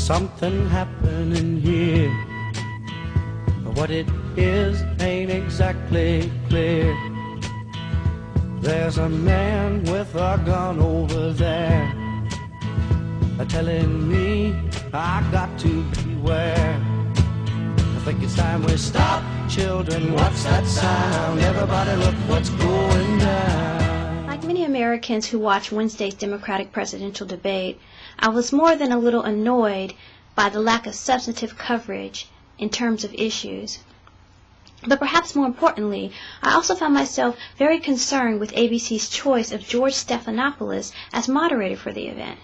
something happening here, but what it is ain't exactly clear. There's a man with a gun over there, telling me I got to beware. I think it's time we stop, children, what's that sound? Everybody look what's going down. Like many Americans who watched Wednesday's Democratic presidential debate, I was more than a little annoyed by the lack of substantive coverage in terms of issues. But perhaps more importantly, I also found myself very concerned with ABC's choice of George Stephanopoulos as moderator for the event.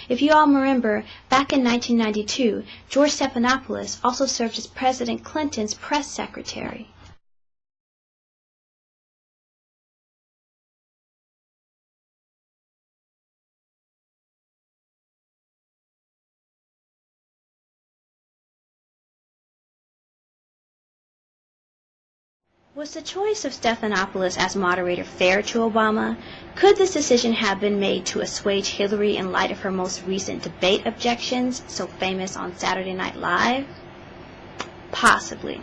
If you all remember, back in 1992, George Stephanopoulos also served as President Clinton's press secretary. Was the choice of Stephanopoulos as moderator fair to Obama? Could this decision have been made to assuage Hillary in light of her most recent debate objections, so famous on Saturday Night Live? Possibly.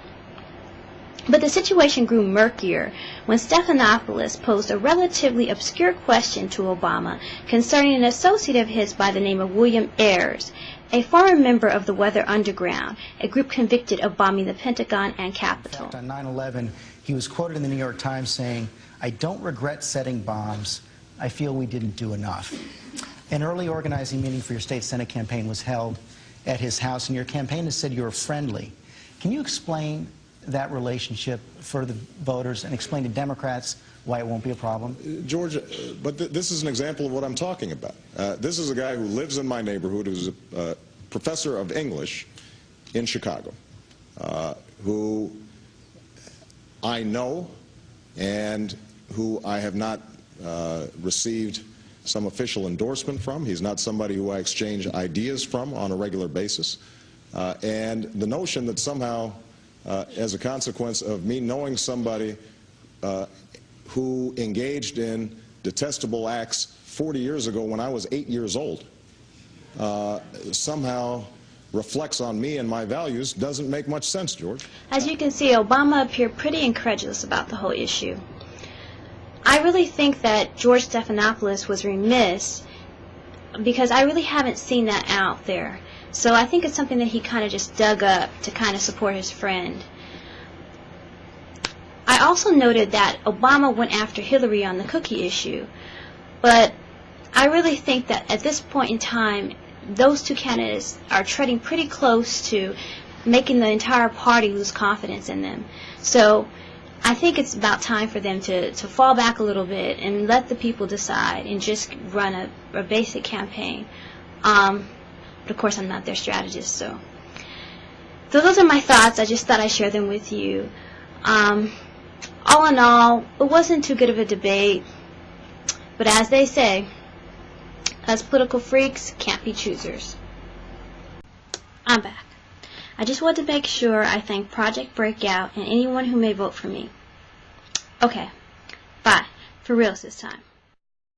But the situation grew murkier when Stephanopoulos posed a relatively obscure question to Obama concerning an associate of his by the name of William Ayers, a former member of the Weather Underground, a group convicted of bombing the Pentagon and Capitol. On 9/11, he was quoted in the New York Times saying, "I don't regret setting bombs. I feel we didn't do enough." An early organizing meeting for your state Senate campaign was held at his house, and your campaign has said you were friendly. Can you explain that relationship for the voters and explain to Democrats why it won't be a problem? George, but this is an example of what I'm talking about. This is a guy who lives in my neighborhood, who's a professor of English in Chicago, who I know and who I have not received some official endorsement from. He's not somebody who I exchange ideas from on a regular basis. And the notion that somehow, as a consequence of me knowing somebody who engaged in detestable acts 40 years ago when I was 8 years old, somehow reflects on me and my values doesn't make much sense, George. As you can see, Obama appeared pretty incredulous about the whole issue. I really think that George Stephanopoulos was remiss because I really haven't seen that out there. So I think it's something that he kind of just dug up to kind of support his friend. I also noted that Obama went after Hillary on the cookie issue, but I really think that at this point in time, those two candidates are treading pretty close to making the entire party lose confidence in them. So I think it's about time for them to fall back a little bit and let the people decide and just run a basic campaign. But of course I'm not their strategist, so those are my thoughts. I just thought I'd share them with you. All in all, it wasn't too good of a debate, but as they say, us political freaks can't be choosers. I'm back. I just wanted to make sure I thank Project Breakout and anyone who may vote for me. Okay, bye. For reals this time.